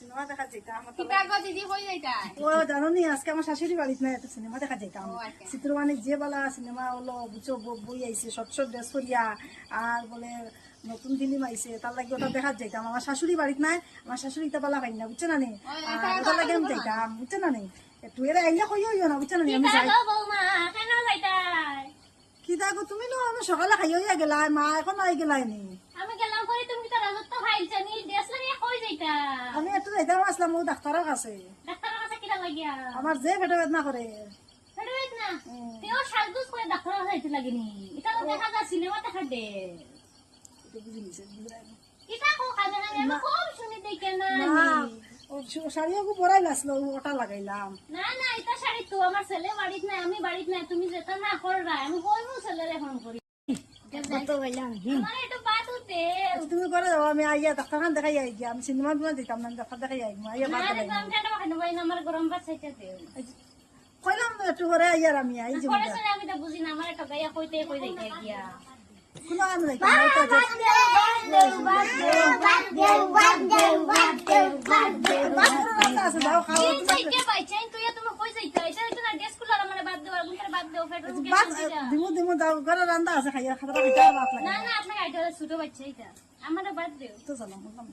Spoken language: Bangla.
সিনেমা দেখা যেতাম কিতা গো দিদি কই যাইতা ও জানো নি আজকে আমার শাশুড়ি বাড়িতে নাই একটা সিনেমা দেখা যেতাম ও, আচ্ছা। চিত্রবাণী যে বলা সিনেমা হলো বুঝছো বই আইছে শর্ট ড্রেস করিয়া আর বলে নতুন ফিল্ম আইছে তার লাগে ওটা দেখা যেতাম আমার শাশুড়ি বাড়িতে নাই আমার শাশুড়ি তা বলা পাই না বুঝছো না নি আর ওটা লাগে আমি যেতাম বুঝছো না নি একটু এরা আইলে কইও না বুঝছো না নি আমি যাই বৌমা কেন যাইতা কি দেখো তুমি নো আমি সকালে খাইয়া গেলাই মা এখন আই গেলাই নি আমি গেলাম করে তুমি তো রাজত্ব খাইছ নি দেশ লাগে কই যাইতা আমি একটু যাইতাম আসলাম ও ডাক্তারের কাছে ডাক্তারের কাছে কিরা লাগিয়া আমার যে পেটে বেদনা করে হেডওয়েট না তেও সাজগুজ করে ডাক্তারের কাছে লাগিনি এটা তো দেখা যায় সিনেমা দেখা দে এটা বুঝি নিছে কিতা কো কাজে না আমি খুব শুনি দেখে না না ও শাড়িও পরাই লাসলো ওটা লাগাইলাম না না এটা শাড়ি তো আমার ছেলে বাড়িতে নাই আমি বাড়িতে নাই তুমি যেটা না কররা আমি কইমু ছেলেরে ফোন করি তো বললাম আমার একটু বাত হতে তুমি করে যাও আমি আইয়া ডাক্তারখান দেখাই আই গিয়া আমি সিনেমা বিমা দিতাম না ডাক্তার দেখাই আই আইয়া বাদ না রে দেখাই গম ঠান্ডা খাইনো ভাই আমার গরম ভাত চাইতে দে কইলাম একটু করে আইয়ার আমি আই যে পরে শুনে আমি তো বুঝি না আমার একটা গায়া কইতে কই যাইতে গিয়া কোনো আন নাই তো আছে দাও খাও এই যাইতে পাইছেন তুই তুমি কই যাইতে এটা তো না ড্রেস কুলার মানে বাদ দেওয়ার গুনটার বাদ দেও ফেটরুম কে দিমু দিমু দাও ঘরে রান্দা আছে খাইয়া খাতা খাইতে বাত লাগে না না আপনাকে আইডিয়া ছোট বাচ্চা এটা আমারে বাদ দেও তো চলো বললাম